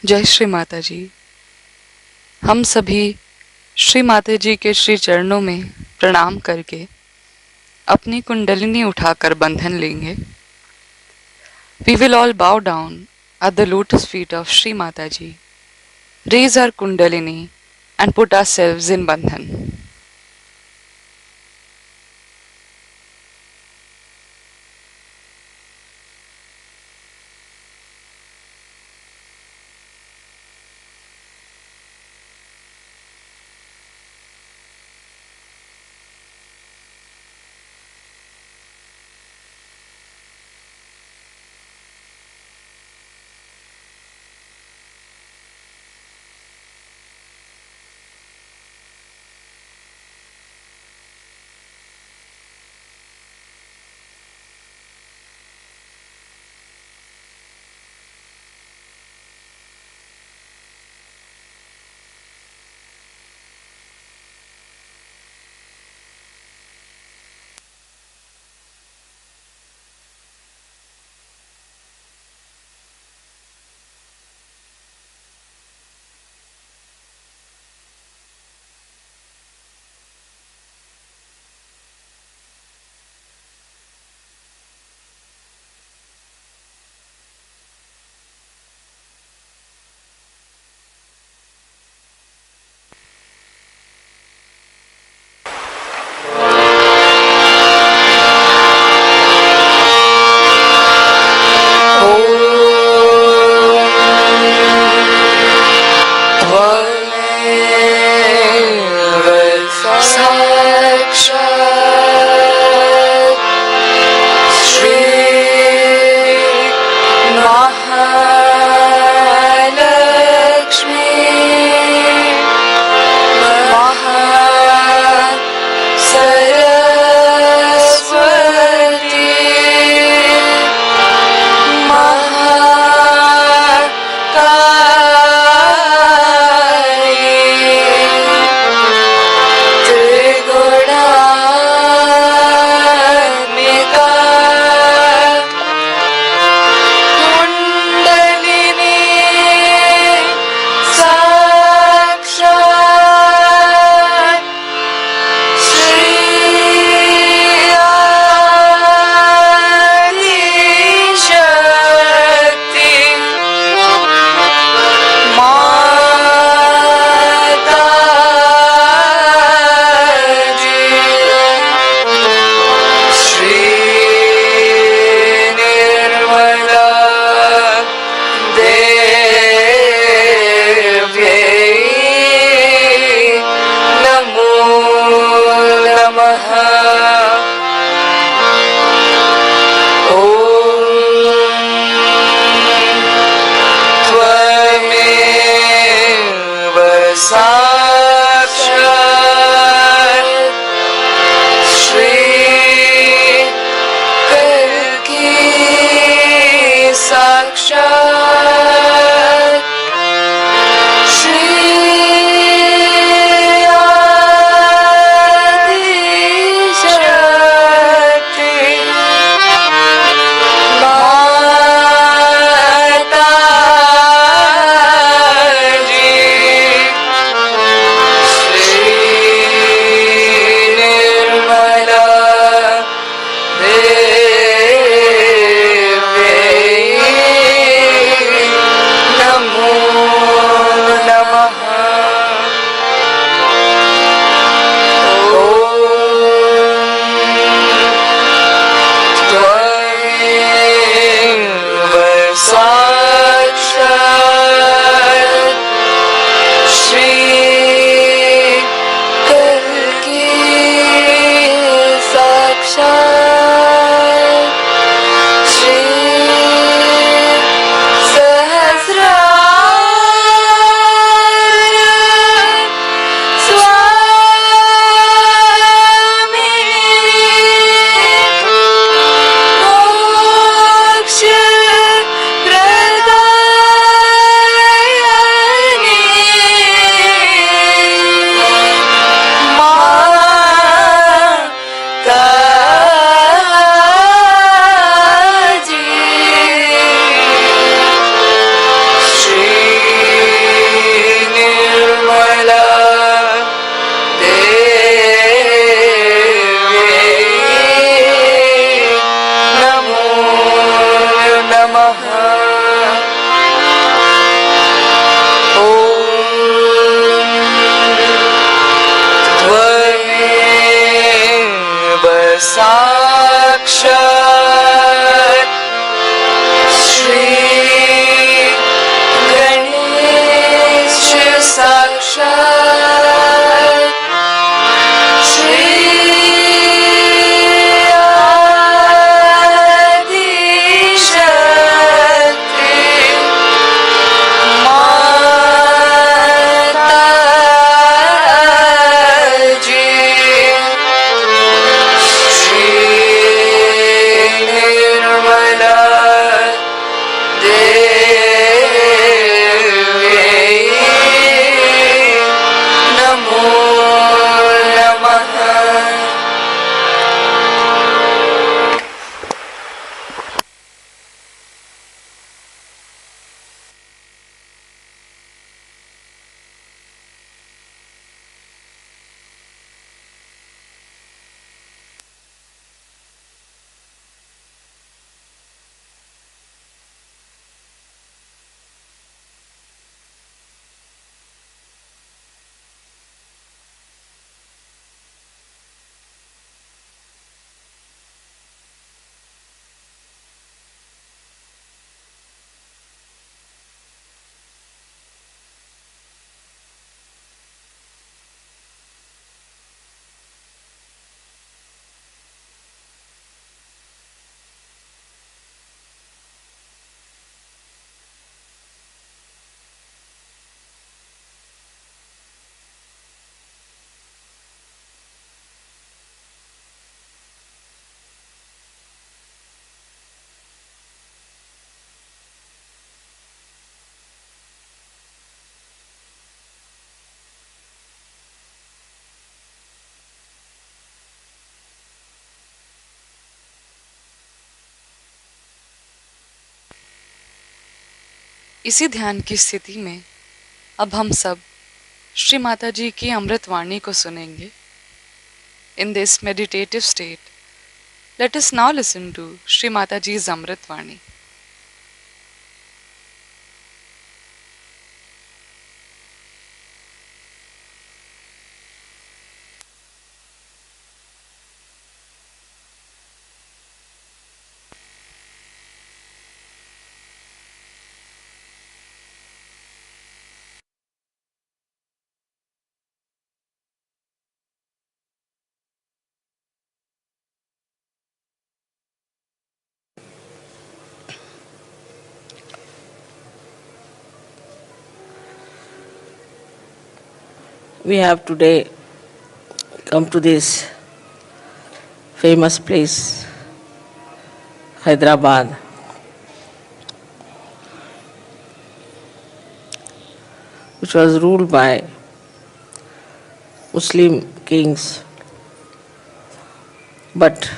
जय श्री माता जी। हम सभी श्री माता जी के श्री चरणों में प्रणाम करके अपनी कुंडलिनी उठाकर बंधन लेंगे। We will all bow down at the lotus feet of Shri Mata Ji, raise our kundalini and put ourselves in bandhan. साक्षात् श्री गणेश साक्षात् श्री आदिशक्ति माताजी श्री निर्मला नमो नमः। इसी ध्यान की स्थिति में अब हम सब श्री माता जी की अमृतवाणी को सुनेंगे। In this meditative state, let us now listen to Shri Mata ji's अमृतवाणी। We have today come to this famous place, Hyderabad. Which was ruled by Muslim kings, but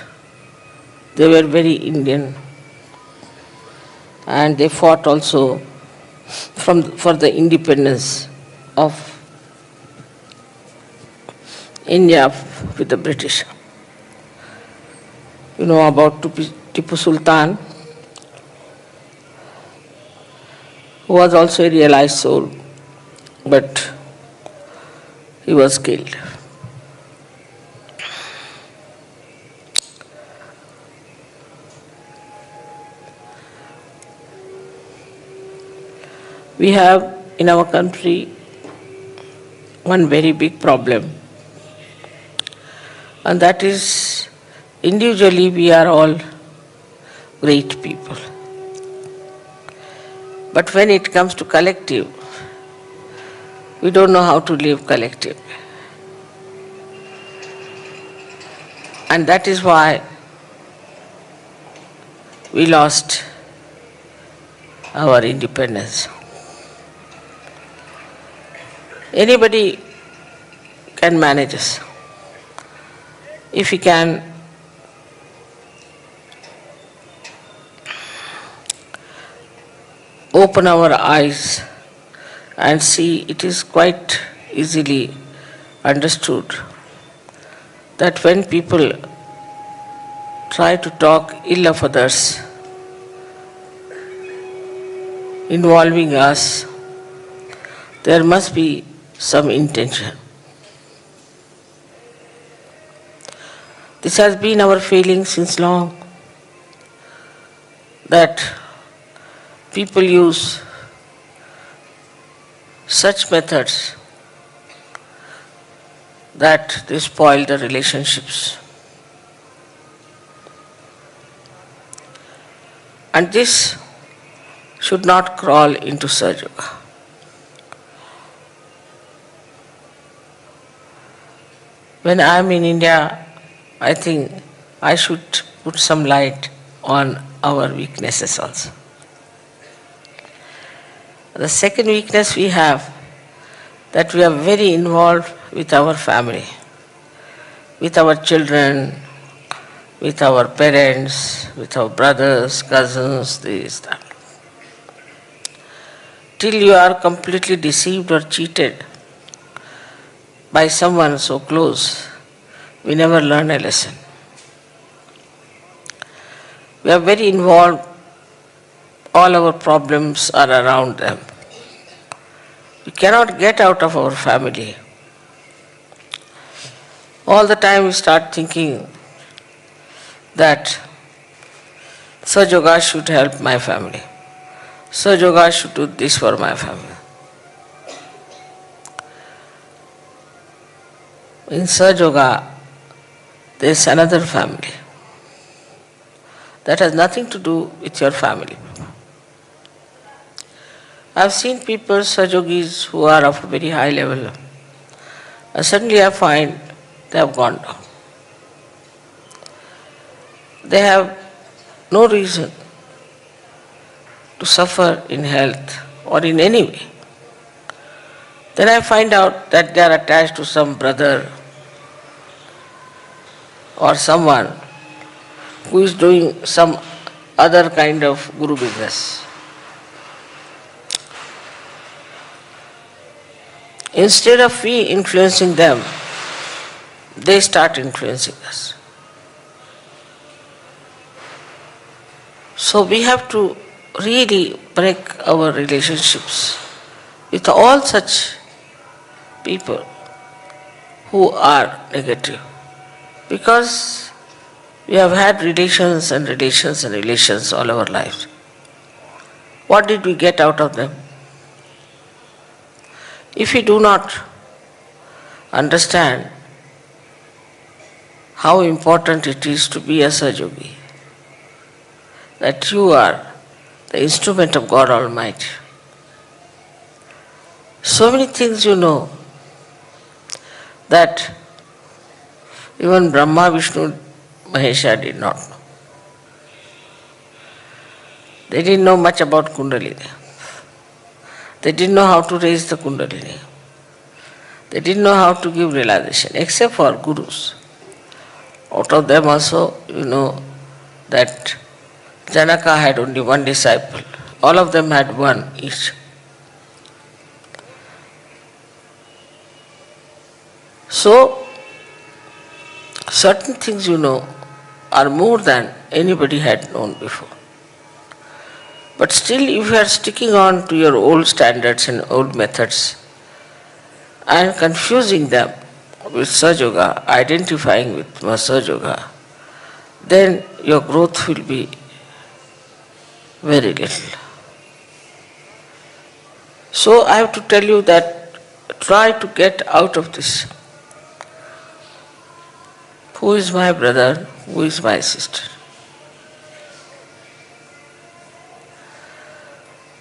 they were very Indian, and they fought also for the independence of India with the British. You know about Tipu Sultan, who was also a realized soul, but he was killed. We have in our country one very big problem, and that is individually we are all great people. But when it comes to collective, we don't know how to live collective. And that is why we lost our independence. Anybody can manage us if he can open our eyes and see. It is quite easily understood that when people try to talk ill of others, involving us, there must be some intention. This has been our feeling since long, that people use such methods that they spoil the relationships. And this should not crawl into Sahaja Yoga. When I am in India, I think I should put some light on our weaknesses also. The second weakness we have, that we are very involved with our family, with our children, with our parents, with our brothers, cousins, this, that. Till you are completely deceived or cheated by someone so close, we never learn a lesson. We are very involved, all our problems are around them. We cannot get out of our family. All the time we start thinking that Sahaja Yoga should help my family. Sahaja Yoga should do this for my family. In Sahaja Yoga, there is another family. That has nothing to do with your family. I have seen people, Sahaja Yogis, who are of a very high level, and suddenly I find they have gone down. They have no reason to suffer in health or in any way. Then I find out that they are attached to some brother or someone who is doing some other kind of guru business. Instead of we influencing them, they start influencing us. So we have to really break our relationships with all such people who are negative. Because we have had relations and relations and relations all our lives. What did we get out of them? If we do not understand how important it is to be a Sahaja Yogi, that you are the instrument of God Almighty. So many things you know that even Brahma, Vishnu, Mahesha did not know. They didn't know much about Kundalini. They didn't know how to raise the Kundalini. They didn't know how to give realization, except for gurus. Out of them also, you know that Janaka had only one disciple. All of them had one each. So, certain things you know are more than anybody had known before. But still, if you are sticking on to your old standards and old methods and confusing them with Sahaja Yoga, identifying with Sahaja Yoga, then your growth will be very little. So I have to tell you that try to get out of this. Who is my brother? Who is my sister?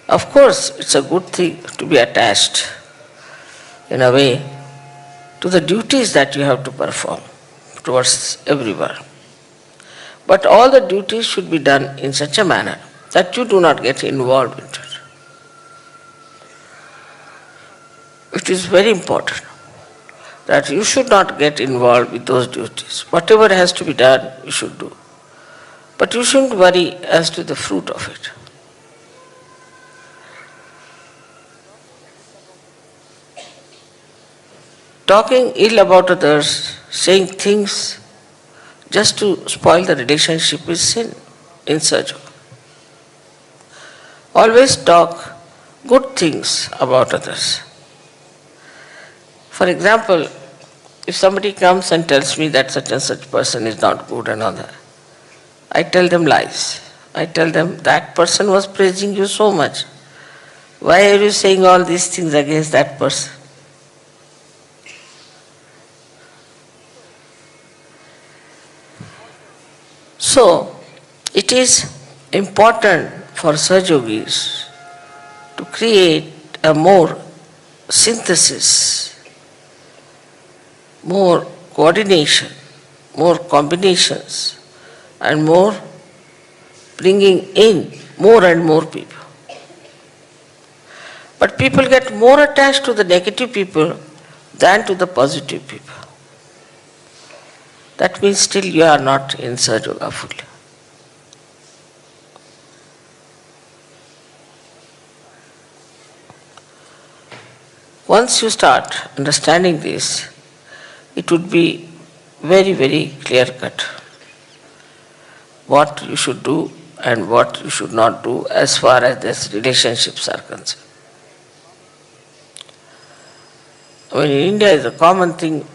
Of course, it's a good thing to be attached, in a way, to the duties that you have to perform towards everyone. But all the duties should be done in such a manner that you do not get involved into it. It is very important that you should not get involved with those duties. Whatever has to be done, you should do. But you shouldn't worry as to the fruit of it. Talking ill about others, saying things just to spoil the relationship is sin in Sahaja Yoga. Always talk good things about others. For example, If somebody comes and tells me that such and such person is not good and all that, I tell them lies. I tell them that person was praising you so much. Why are you saying all these things against that person? So, it is important for Sajogis to create a more synthesis, more coordination, more combinations, and more bringing in more and more people. But people get more attached to the negative people than to the positive people. That means still you are not in Sahaja Yoga fully. Once you start understanding this, it would be very, very clear cut what you should do and what you should not do as far as these relationships are concerned. I mean, in India is a common thing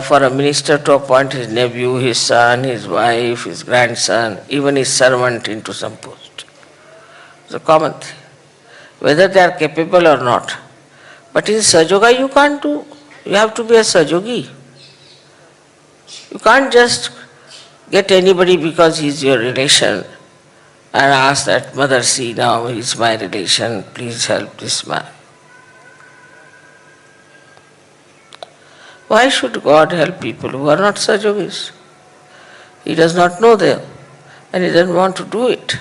for a minister to appoint his nephew, his son, his wife, his grandson, even his servant into some post. It's a common thing, whether they are capable or not. But in Sajoga you can't do. You have to be a Sajogi. You can't just get anybody because he's your relation and ask that, Mother, see now he's my relation, please help this man. Why should God help people who are not Sajogis? He does not know them and he doesn't want to do it.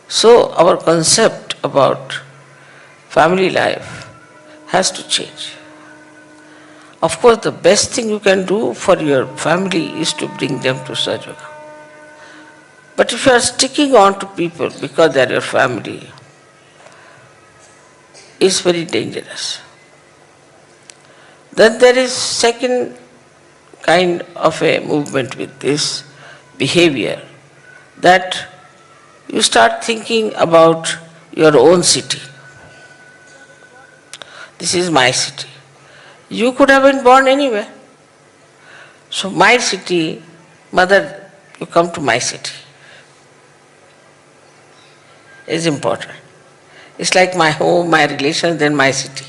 So our concept about family life has to change. Of course, the best thing you can do for your family is to bring them to Sajoga. But if you are sticking on to people because they are your family, it's very dangerous. Then there is second kind of a movement with this behavior, that you start thinking about your own city. This is my city. You could have been born anywhere. So my city, Mother, you come to my city. Is important. It's like my home, my relations, then my city,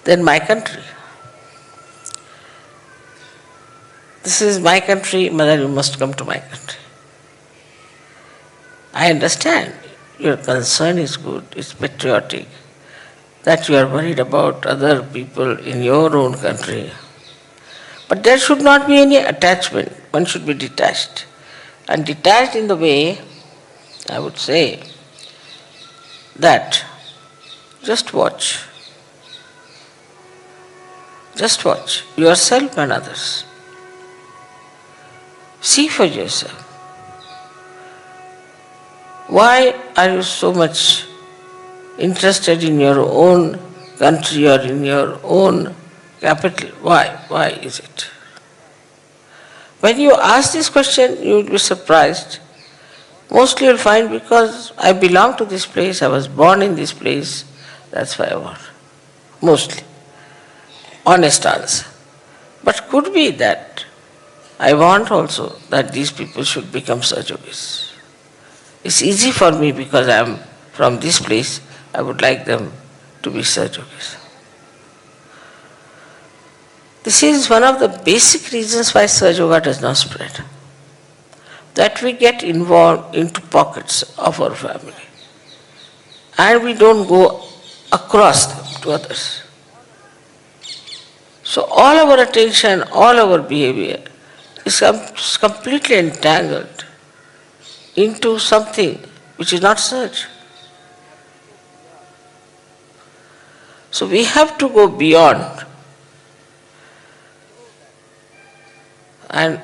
then my country. This is my country, Mother, you must come to my country. I understand your concern is good, it's patriotic, that you are worried about other people in your own country. But there should not be any attachment, one should be detached. And detached in the way, I would say, that just watch. Just watch yourself and others. See for yourself. Why are you so much interested in your own country or in your own capital? Why? Why is it? When you ask this question, you will be surprised. Mostly you will find because I belong to this place, I was born in this place, that's why I want. Mostly. Honest answer. But could be that I want also that these people should become Sajogis. It's easy for me because I am from this place, I would like them to be Sajogis. This is one of the basic reasons why Sajoga does not spread. That we get involved into pockets of our family and we don't go across them to others. So all our attention, all our behavior is completely entangled into something which is not such. So we have to go beyond and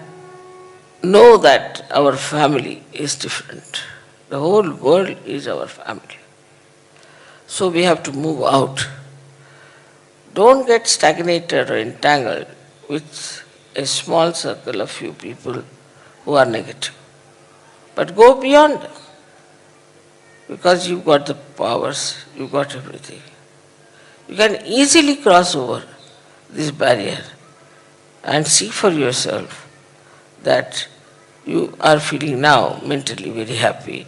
know that our family is different. The whole world is our family. So we have to move out. Don't get stagnated or entangled with a small circle of few people who are negative. but go beyond, because you've got the powers, you've got everything. You can easily cross over this barrier and see for yourself that you are feeling now mentally very happy,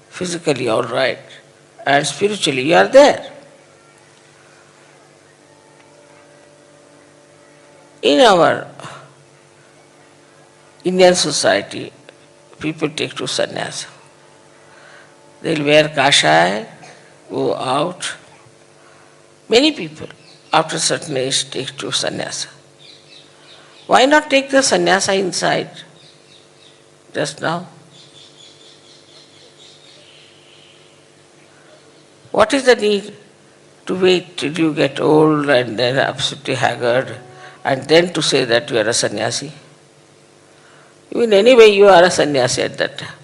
physically all right, and spiritually you are there. In our Indian society, people take to sannyasa. They'll wear kashaya, go out. Many people, after a certain age, take to sannyasa. Why not take the sannyasa inside, just now? What is the need to wait till you get old and then absolutely haggard and then to say that you are a sannyasi? In any way, you are a sannyasi at that time.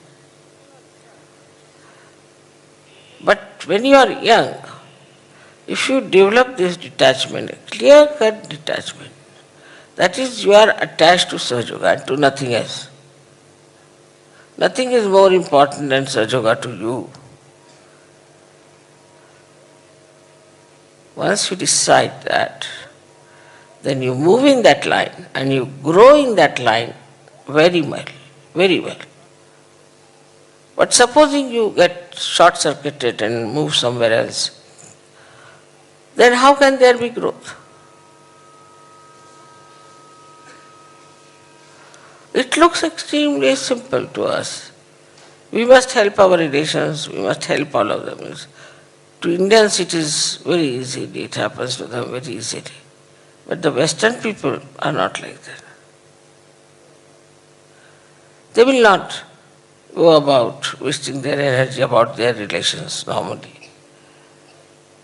But when you are young, if you develop this detachment, clear-cut detachment, that is, you are attached to Sahaja and to nothing else. Nothing is more important than Sahaja to you. Once you decide that, then you move in that line and you grow in that line very well, very well. But supposing you get short-circuited and move somewhere else, then how can there be growth? It looks extremely simple to us. We must help our relations, we must help all of them. To Indians it is very easily, it happens to them very easily. But the Western people are not like that. They will not go about wasting their energy about their relations normally.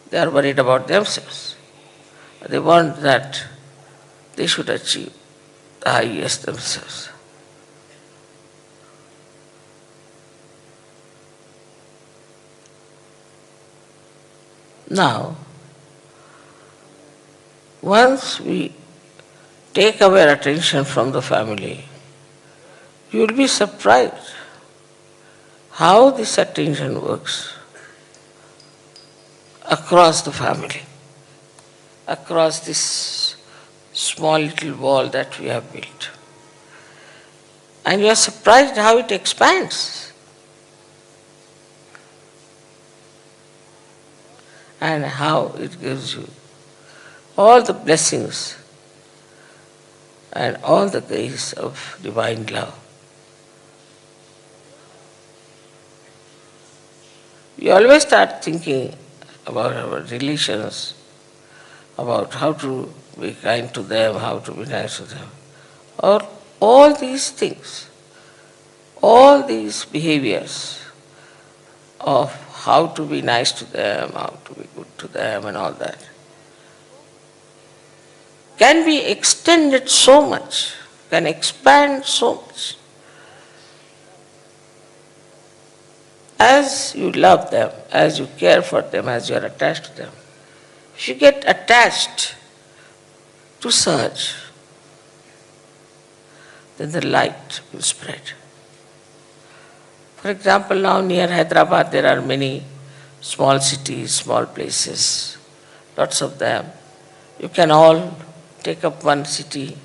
They are worried about themselves. They want that they should achieve the highest themselves. Now, once we take our attention from the family, you will be surprised how this attention works across the family, across this small little wall that we have built. And you are surprised how it expands. And how it gives you all the blessings and all the grace of divine love. We always start thinking about our relations, about how to be kind to them, how to be nice to them. Or all these things, all these behaviors of how to be nice to them, how to be good to them and all that, can be extended so much, can expand so much. As you love them, as you care for them, as you are attached to them, if you get attached to such, then the light will spread. For example, now near Hyderabad there are many small cities, small places, lots of them. You can all take up one city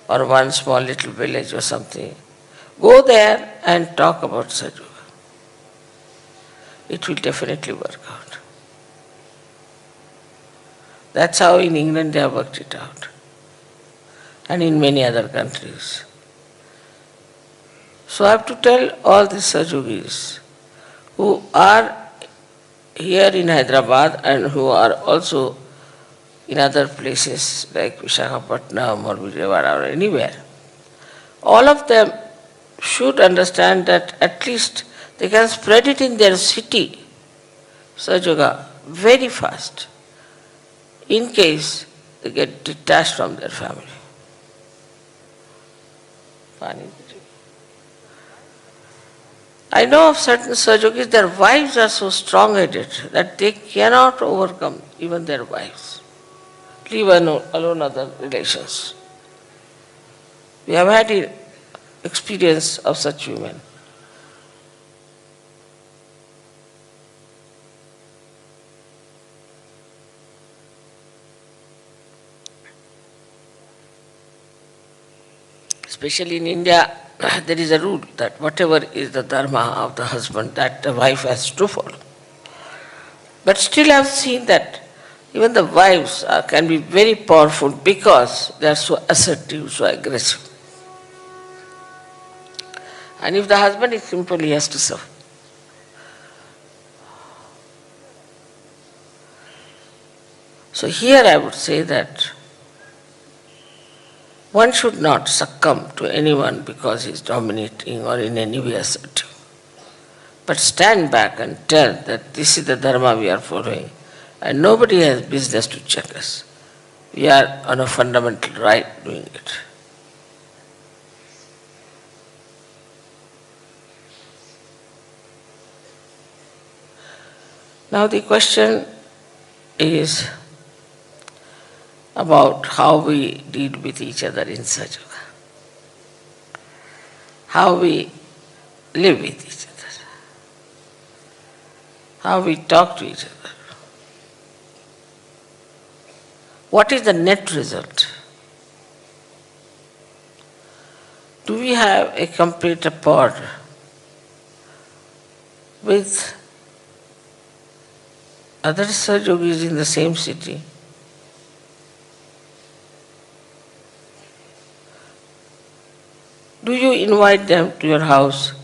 or one small little village or something. Go there and talk about Sahaja. It will definitely work out. That's how in England they have worked it out. And in many other countries. So I have to tell all these Sahajogis who are here in Hyderabad and who are also in other places like Visakhapatnam or Vijayawada or anywhere, all of them should understand that at least they can spread it in their city, Sahaja, very fast, in case they get detached from their family. I know of certain Sahajogis, their wives are so strong-headed that they cannot overcome even their wives, leave alone other relations. We have had experience of such women Especially in India, there is a rule that whatever is the dharma of the husband, that the wife has to follow. But still I have seen that even the wives can be very powerful because they are so assertive, so aggressive. And if the husband is simple, he has to suffer. So here I would say that one should not succumb to anyone because he is dominating or in any way assertive, but stand back and tell that this is the dharma we are following and nobody has business to check us. We are on a fundamental right doing it. Now the question is about how we deal with each other in Sahaja, how we live with each other, how we talk to each other. What is the net result? Do we have a complete accord with other Sahajogis in the same city? Do you invite them to your house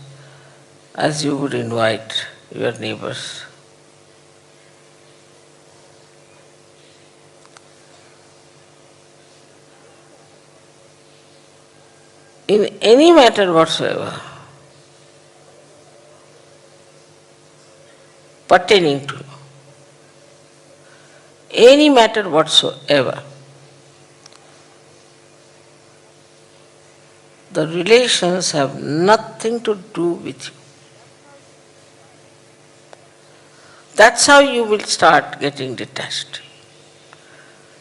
as you would invite your neighbors? In any matter whatsoever pertaining to any matter whatsoever, the relations have nothing to do with you. That's how you will start getting detached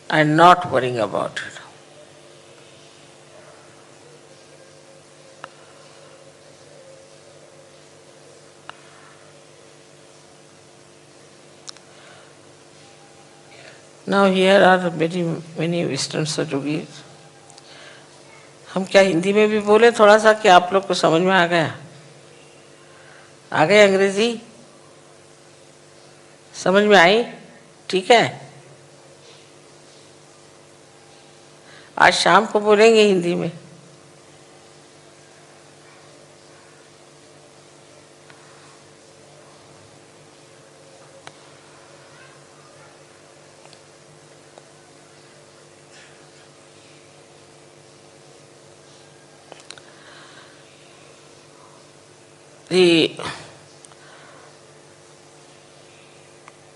and not worrying about it. Now here are many Western Sahajogis. हम क्या हिंदी में भी बोले थोड़ा सा कि आप लोग को समझ में आ गया? आ गए अंग्रेजी? समझ में आई? ठीक है? आज शाम को बोलेंगे हिंदी में. The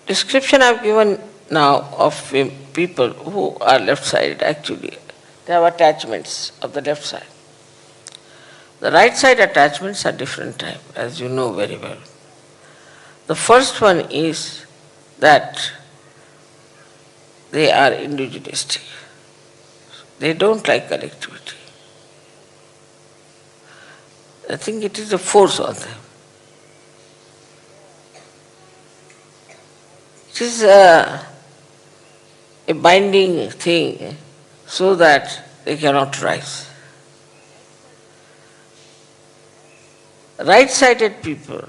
description I have given now of people who are left-sided, actually, they have attachments of the left side. The right side attachments are different type, as you know very well. The first one is that they are individualistic. They don't like collectivity. I think it is a force on them. It is a binding thing so that they cannot rise. Right-sided people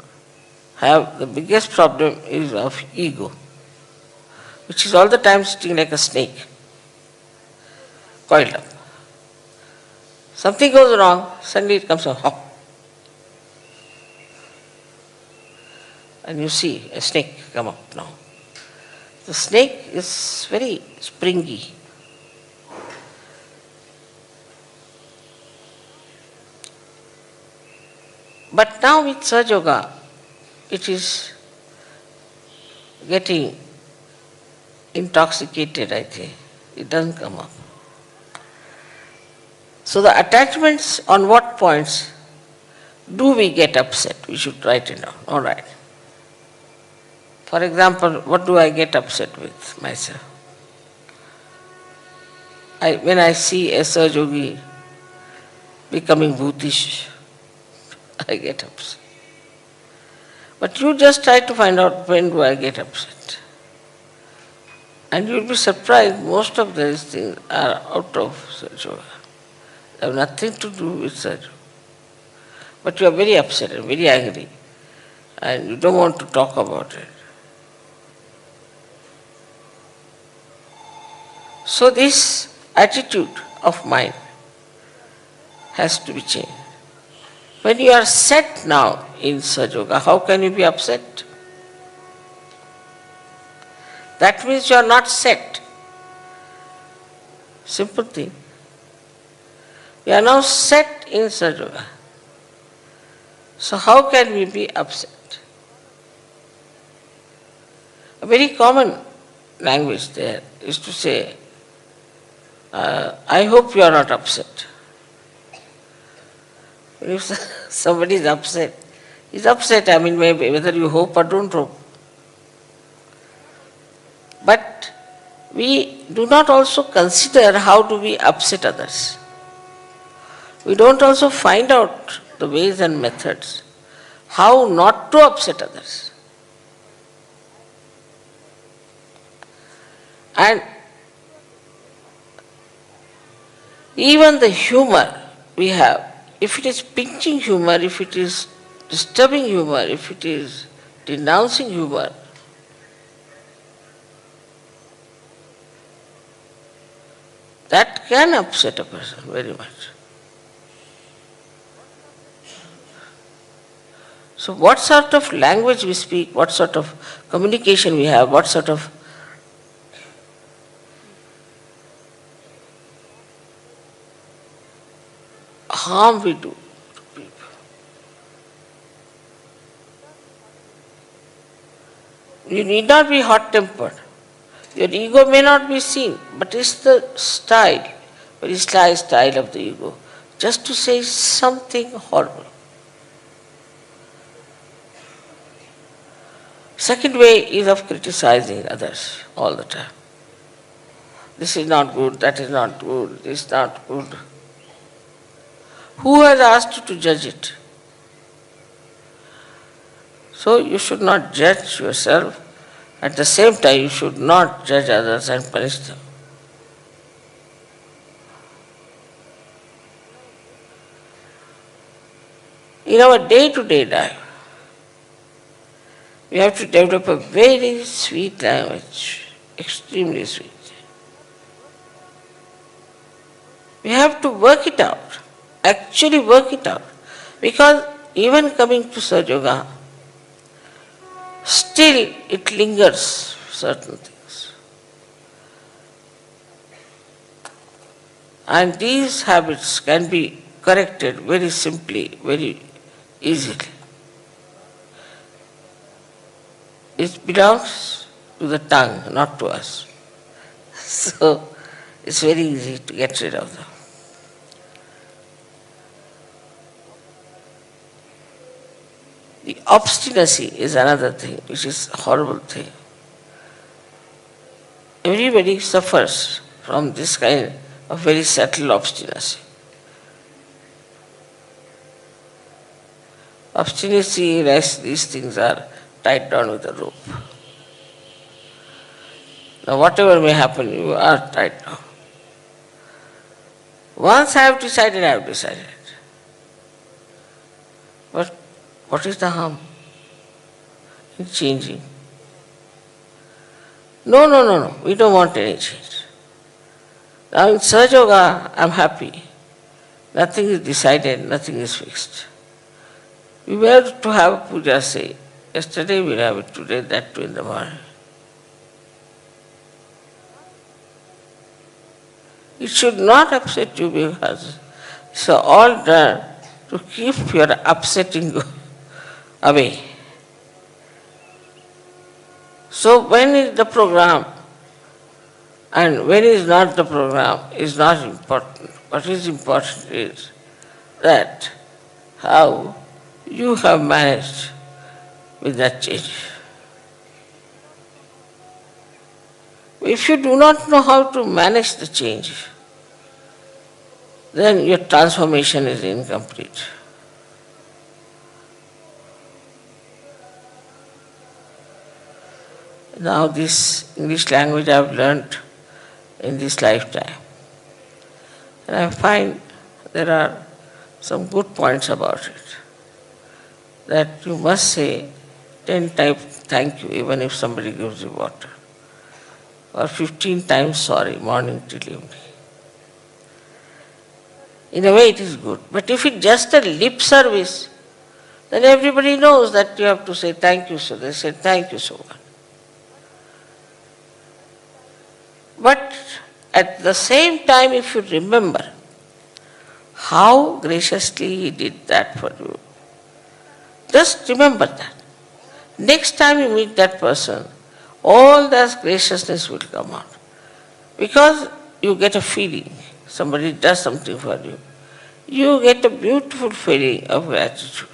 have the biggest problem is of ego, which is all the time sitting like a snake, coiled up. Something goes wrong, suddenly it comes a hop. And you see a snake come up now. The snake is very springy. But now with Sahaja Yoga, it is getting intoxicated, I think. It doesn't come up. So the attachments, on what points do we get upset? We should write it down. All right. For example, what do I get upset with myself? When I see a Sahaja Yogi becoming bhutish, I get upset. But you just try to find out when do I get upset. And you'll be surprised, most of these things are out of Sahaja Yoga. They have nothing to do with Sajo. But you are very upset and very angry, and you don't want to talk about it. So this attitude of mind has to be changed. When you are set now in Sajoga, how can you be upset? That means you are not set. Simple thing. You are now set in Sajoga. So how can we be upset? A very common language there is to say, I hope you are not upset. If somebody is upset, he's upset, I mean, maybe whether you hope or don't hope. But we do not also consider how do we upset others. We don't also find out the ways and methods how not to upset others. And even the humor we have, if it is pinching humor, if it is disturbing humor, if it is denouncing humor, that can upset a person very much. So what sort of language we speak, what sort of communication we have, what sort of harm we do to people. You need not be hot-tempered. Your ego may not be seen, but it's the style, very sly style of the ego, just to say something horrible. Second way is of criticizing others all the time. This is not good, that is not good, this is not good. Who has asked you to judge it? So you should not judge yourself. At the same time, you should not judge others and punish them. In our day-to-day life, we have to develop a very sweet language, extremely sweet. We have to work it out, actually work it out. Because even coming to Sajoga, still it lingers certain things. And these habits can be corrected very simply, very easily. It belongs to the tongue, not to us. So it's very easy to get rid of them. The obstinacy is another thing, which is a horrible thing. Everybody suffers from this kind of very subtle obstinacy. Obstinacy, rest, these things are tied down with a rope. Now whatever may happen, you are tied down. Once I have decided, I have decided. But what is the harm in changing? No, we don't want any change. Now in Sahaja I am happy. Nothing is decided, nothing is fixed. We were to have a puja, say, yesterday we'll have it, today that too in the morning. It should not upset you because it's all done to keep your upsetting away. So when is the program and when is not the program is not important. What is important is that how you have managed with that change. If you do not know how to manage the change, then your transformation is incomplete. Now this English language I have learnt in this lifetime. And I find there are some good points about it. That you must say 10 times thank you even if somebody gives you water. Or 15 times sorry, morning till evening. In a way it is good. But if it's just a lip service, then everybody knows that you have to say thank you, so they say thank you so much. But at the same time, if you remember how graciously he did that for you, just remember that. Next time you meet that person, all that graciousness will come out. Because you get a feeling, somebody does something for you, you get a beautiful feeling of gratitude.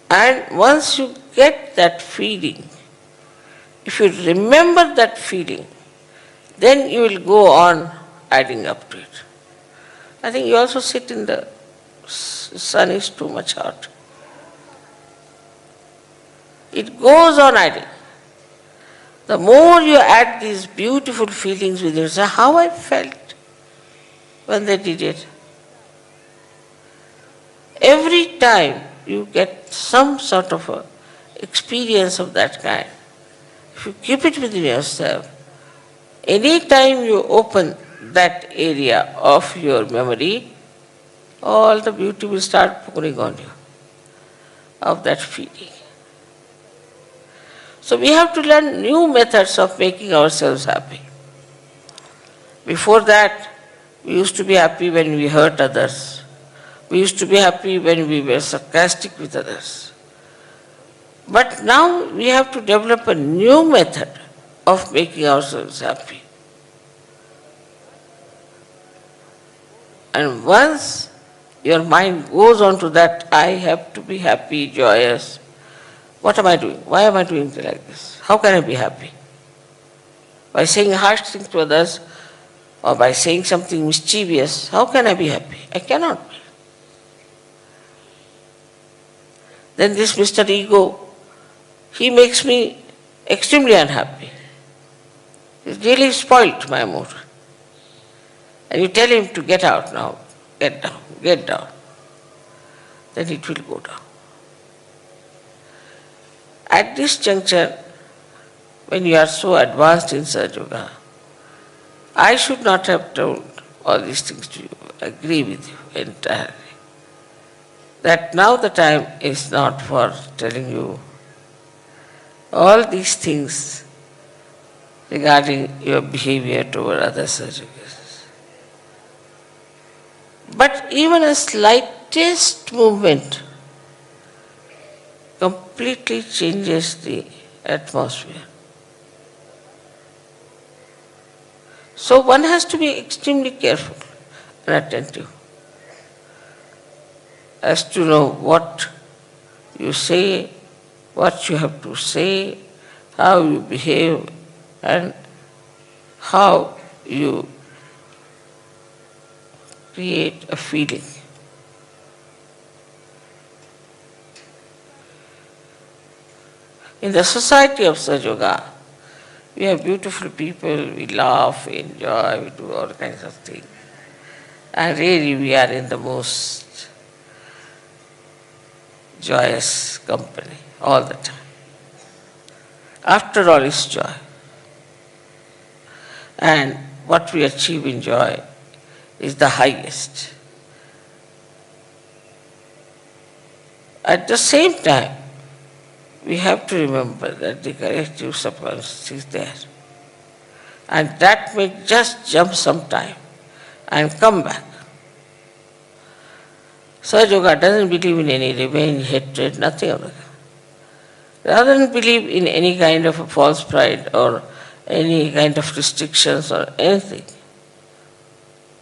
And once you get that feeling, if you remember that feeling, then you will go on adding up to it. I think you also sit in the sun is too much hot. It goes on adding. The more you add these beautiful feelings with yourself, how I felt when they did it. Every time you get some sort of a experience of that kind, if you keep it within yourself, any time you open that area of your memory, all the beauty will start pouring on you of that feeling. So we have to learn new methods of making ourselves happy. Before that, we used to be happy when we hurt others. We used to be happy when we were sarcastic with others. But now we have to develop a new method of making ourselves happy. And once your mind goes on to that, I have to be happy, joyous. What am I doing? Why am I doing like this? How can I be happy? By saying harsh things to others or by saying something mischievous, how can I be happy? I cannot be. Then this Mr. Ego, he makes me extremely unhappy. He's really spoilt my mood. And you tell him to get out now, get down, get down. Then it will go down. At this juncture, when you are so advanced in Sahaja Yoga, I should not have told all these things to you. I agree with you entirely. That now the time is not for telling you all these things regarding your behavior toward other Sahaja Yogas. But even a slightest movement completely changes the atmosphere. So one has to be extremely careful and attentive as to know what you say, what you have to say, how you behave, and how you create a feeling. In the society of Sahaja Yoga, we have beautiful people, we laugh, we enjoy, we do all kinds of things. And really we are in the most joyous company all the time. After all is joy. And what we achieve in joy is the highest. At the same time, we have to remember that the corrective subconscious is there. And that may just jump some time and come back. Sahaja Yoga doesn't believe in any revenge, hatred, nothing of that. It doesn't believe in any kind of a false pride or any kind of restrictions or anything.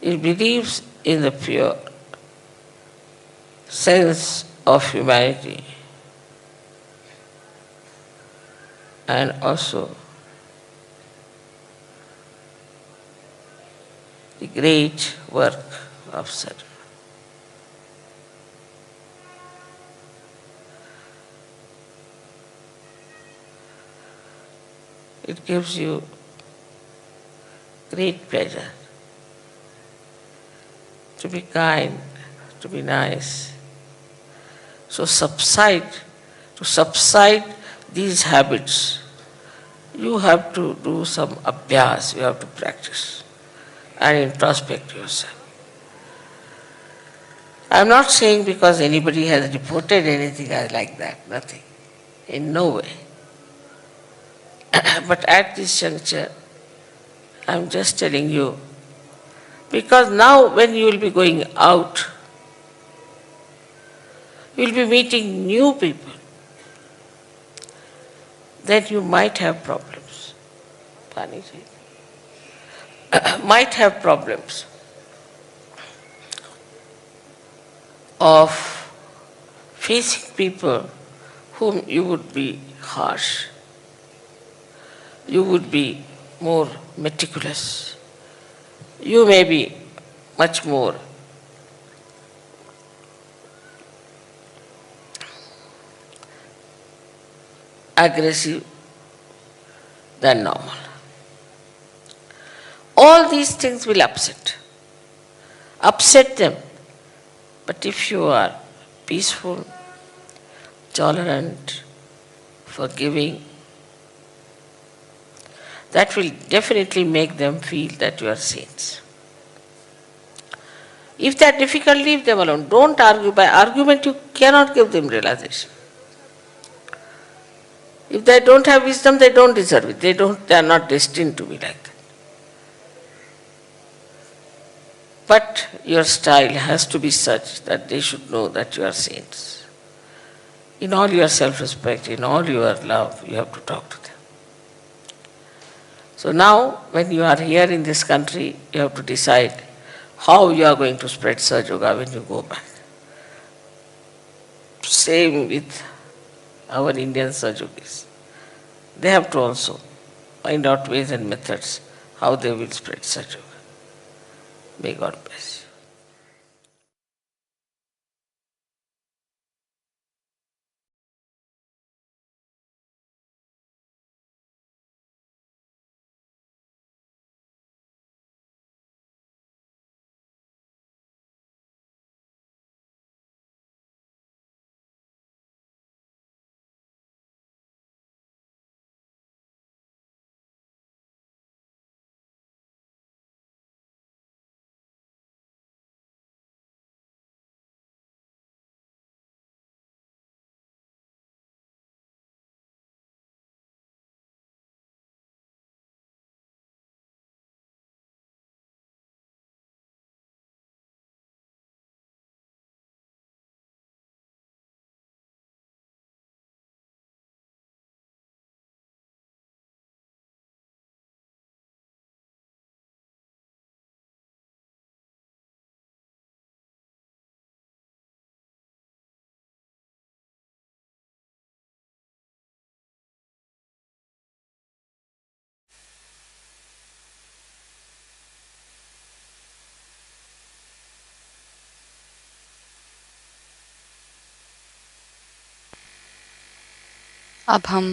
It believes in the pure sense of humanity and also the great work of sadhana. It gives you great pleasure to be kind, to be nice. So to subside these habits, you have to do some abhyas, you have to practice and introspect yourself. I'm not saying because anybody has reported anything like that, nothing, in no way. But at this juncture, I'm just telling you, because now when you will be going out, you will be meeting new people, then you might have problems. Might have problems of facing people whom you would be harsh, you would be more meticulous, you may be much more aggressive than normal. All these things will upset them. But if you are peaceful, tolerant, forgiving, that will definitely make them feel that you are saints. If they are difficult, leave them alone. Don't argue. By argument, you cannot give them realization. If they don't have wisdom, they don't deserve it. They are not destined to be like that. But your style has to be such that they should know that you are saints. In all your self-respect, in all your love, you have to talk to them. So now, when you are here in this country, you have to decide how you are going to spread Sahaja Yoga when you go back. Same with our Indian Sahaja Yogis. They have to also find out ways and methods how they will spread Sahaja Yoga. May God bless you. अब हम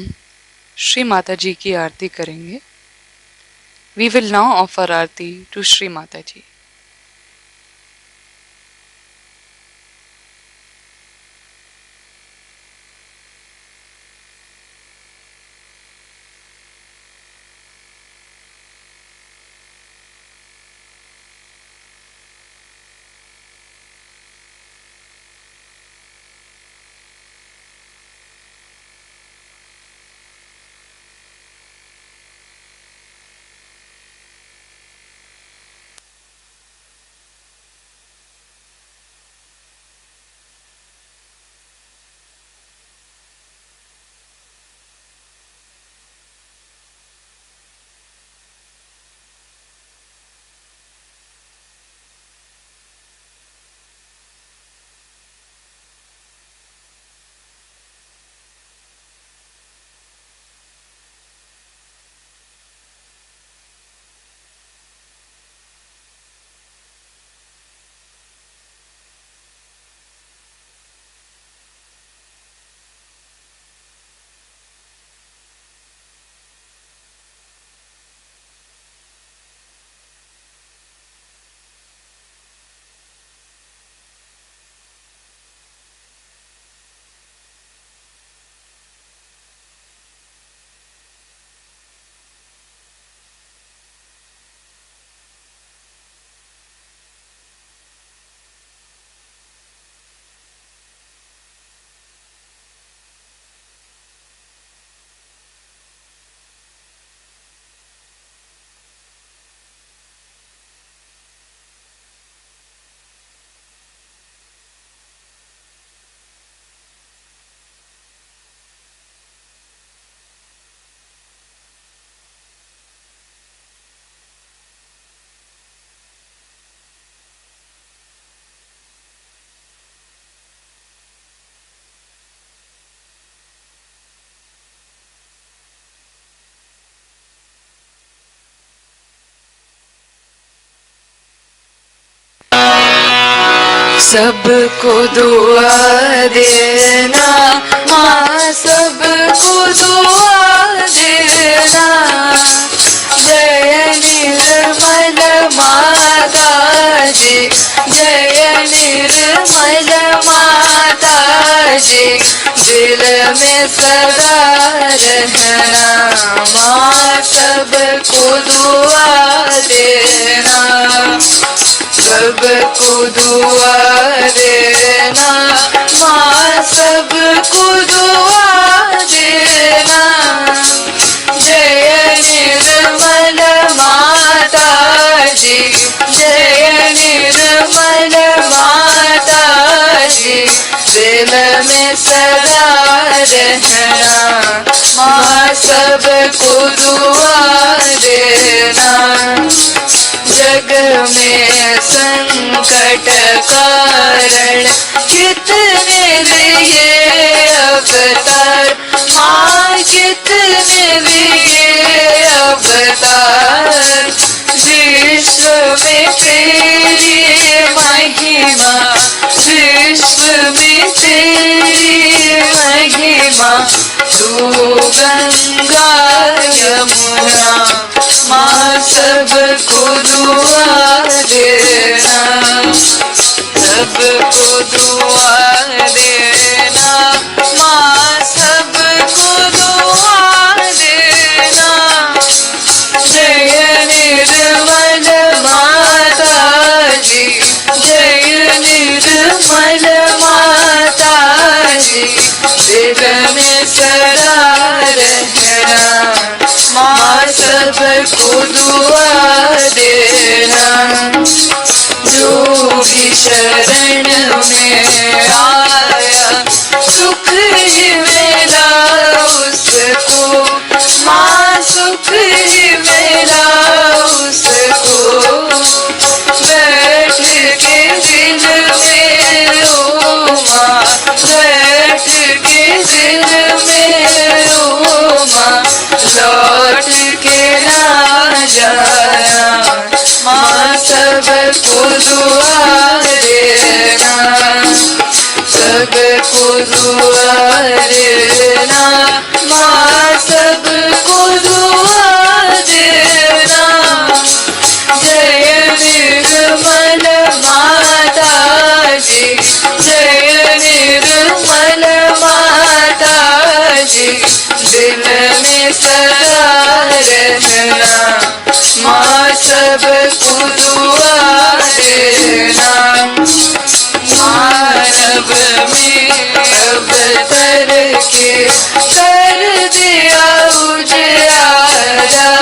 श्री माता जी की आरती करेंगे. We will now offer Aarti to Shri Mata जी. सबको दुआ देना माँ, सबको दुआ देना। जय निर्मल माता जी, जय निर्मल माता जी, दिल में सदा रहना माँ, सबको दुआ देना। सबको दुआ देना माँ, सबको दुआ देना। जय निर्मल माता जी, जय निर्मल माता जी, दिल में सदा रहना माँ, सबको दुआ देना। जग में संकट कारण कितने लिए अवतार माँ, कितने लिए अवतार। विश्व में तेरी महिमा, विश्व में तेरी महिमा। तू गंगा यमुना माँ, सबको दुआ देना। सबको दुआ देना माँ, सबको दुआ देना। जय निर्मल माता जी, जय निर्मल माता जी, दिल में सदा रहना माँ, सबको दुआ देना। जो भी शरण में आया सुख ही मिला उसको माँ, सुख ही मिला उसको। बैठ के दिल में ओ माँ, बैठ के दिल में ओ माँ, लौट के ना जाना माँ, सबको दुआ देना। सबको दुआ देना माँ, सबको दुआ देना। जय निर्मल माता जी, जय निर्मल माता जी, दिल में सदा रहना माँ, सबको दुआ देना। मानव में अवतर के कर दिया उजियारा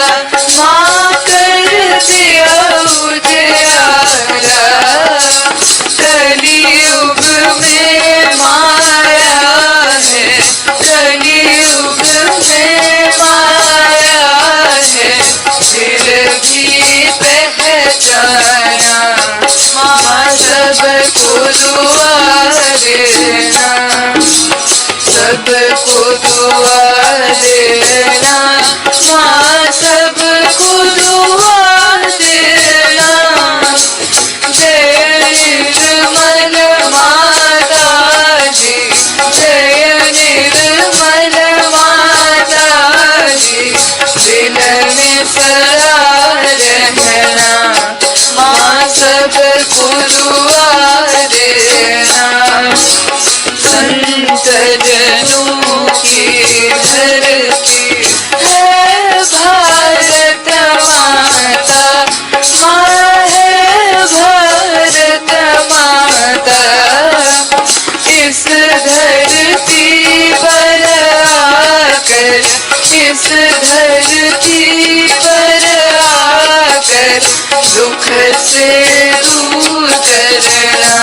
माँ, कर दिया उजियारा। कलियुग में माया है, कलियुग में माया है, दिल भी पहचाना माँ, सबको दुआ देना। सबको दुआ देना माँ, सबको दुआ देना। जय निर्मल माता जी, जय निर्मल माता जी, दिल में सदा रहना माँ, सबको दुआ देना। संत जनों की धरती है भारत माता माँ, है भारत माता। इस धरती पर आकर, इस धरती पर आकर दुख से दूर करना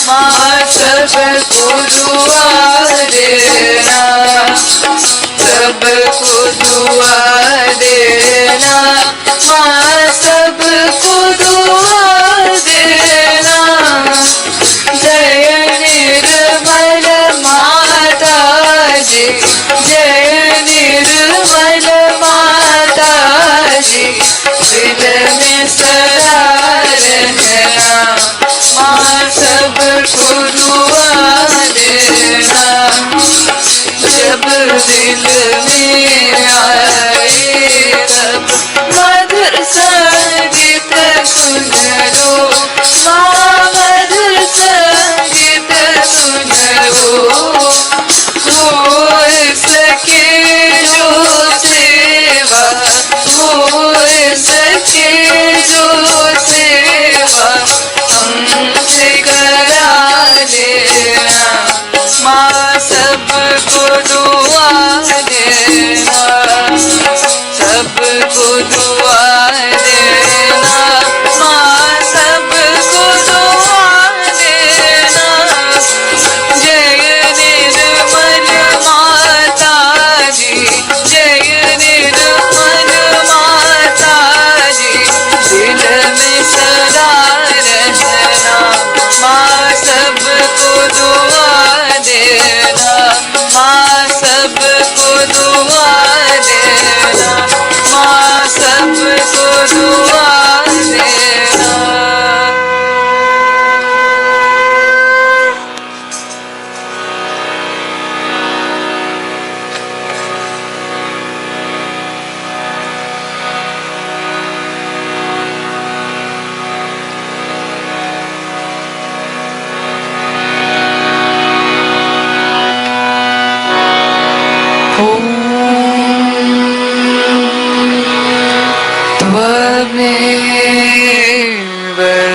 माँ, सबको दुआ देना। सबको दुआ देना माँ, सबको दुआ देना। जय निर्मल माता जी, जय निर्मल माता जी, दिल में सदा रहना माँ, सब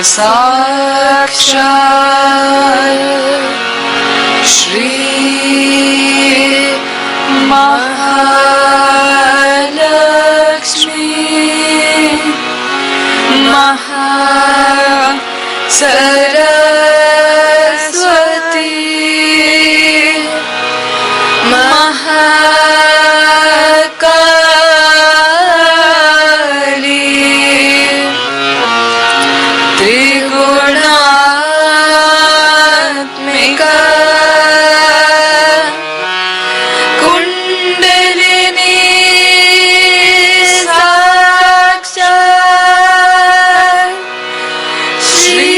साक्षात् श्री महालक्ष्मी सरस्वती महाकाली त्रिगुणात्मिका कुंडलिनी साक्षात् श्री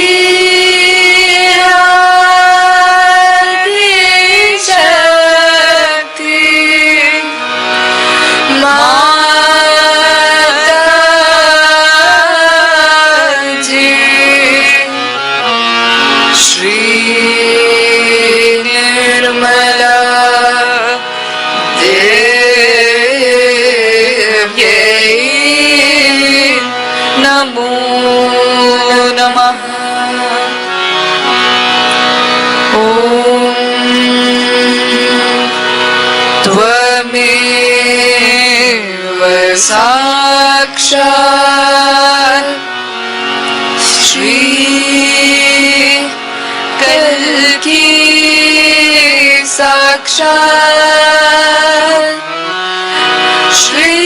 शक्ति माताजी श्री निर्मला देव्यै नमो नमः। त्वमेव साक्षात् श्री कल्की साक्षात् श्री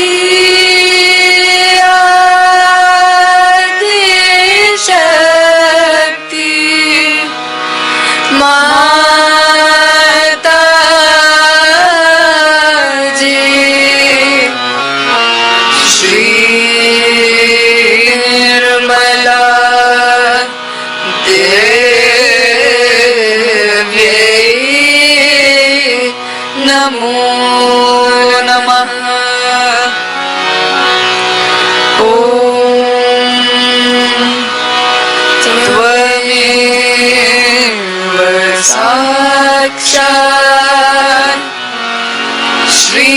आदिशक्ति माताजी श्री निर्मला देव्यै नमो नमः। त्वमेव साक्षात् श्री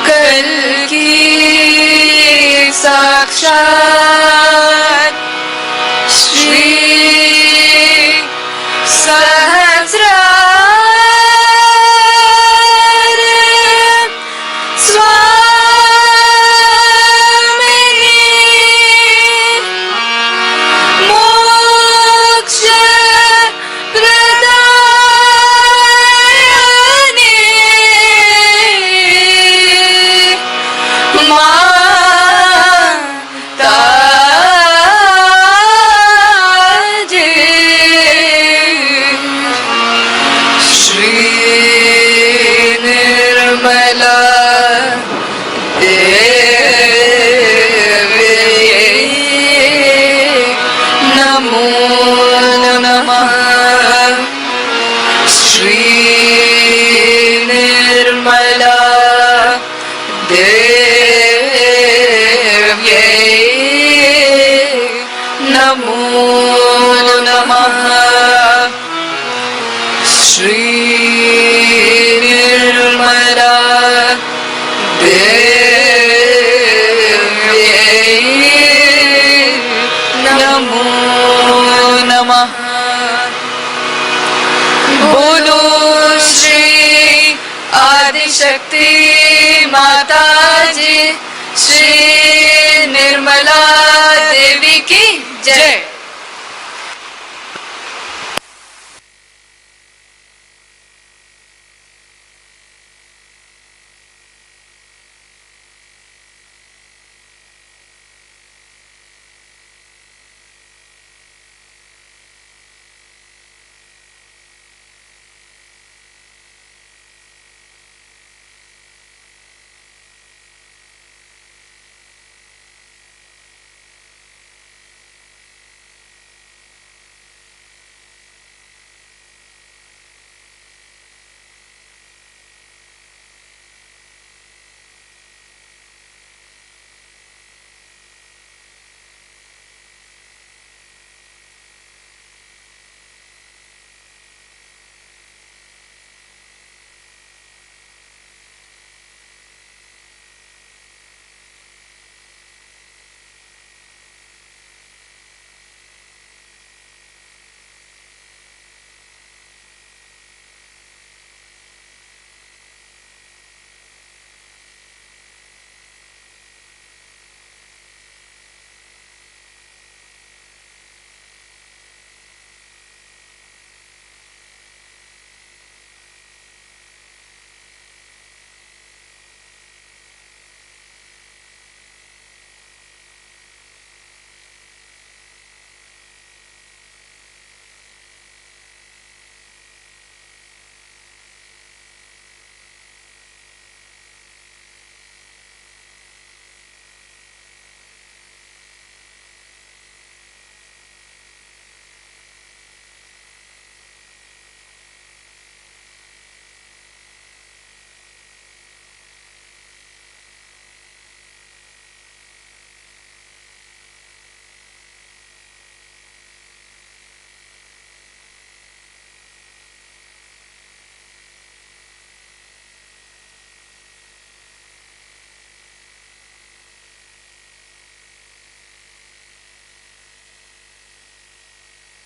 कल्की साक्षात् श्री सहस्रार स्वामिनी मोक्ष प्रदायिनी माताजी श्री निर्मला देव्यै नमो नमः। श्री निर्मला देव्यै नमो नमः। श्री निर्मला देव्यै नमो नमः। बोलो श्री आदिशक्ति माताजी श्री निर्मला देवी की जय।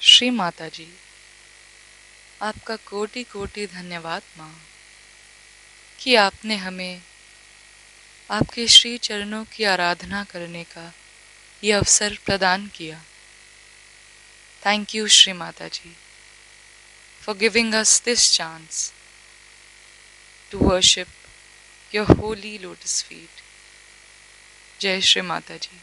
श्री माता जी, आपका कोटि कोटि धन्यवाद माँ कि आपने हमें आपके श्री चरणों की आराधना करने का ये अवसर प्रदान किया। Thank you Shri Mata ji for giving us this chance to worship your holy lotus feet. जय श्री माता जी।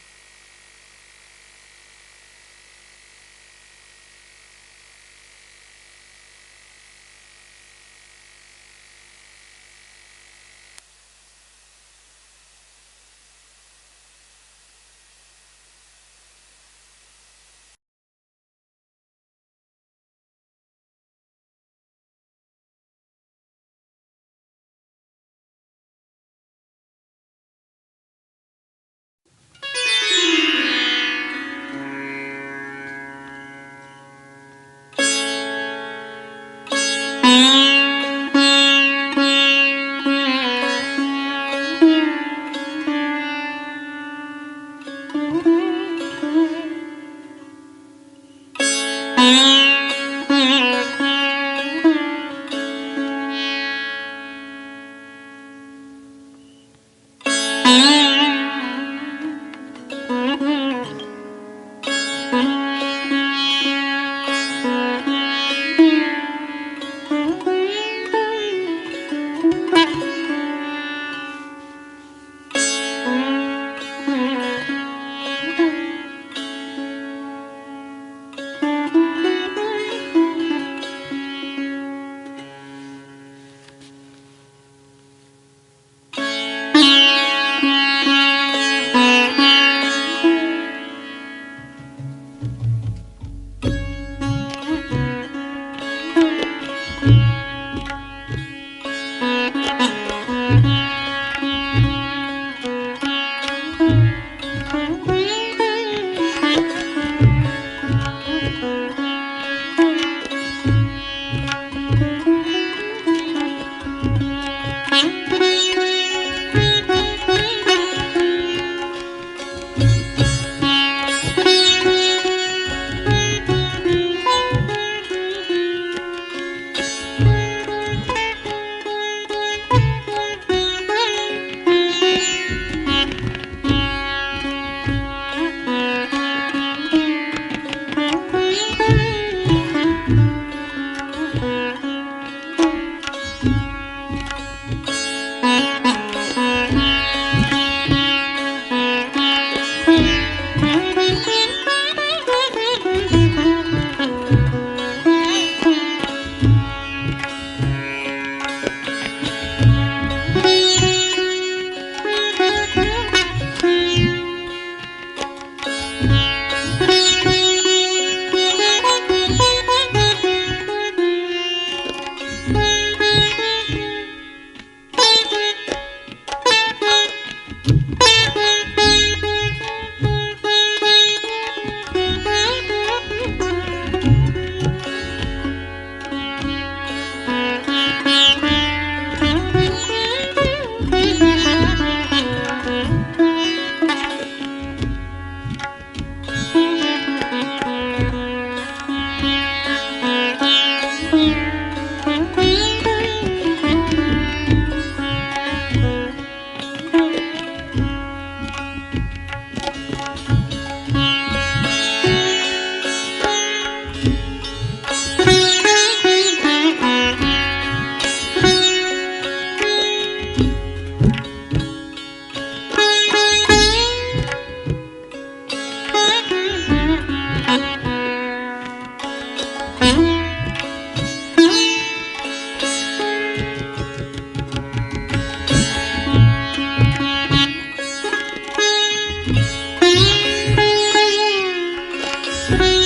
Thank you.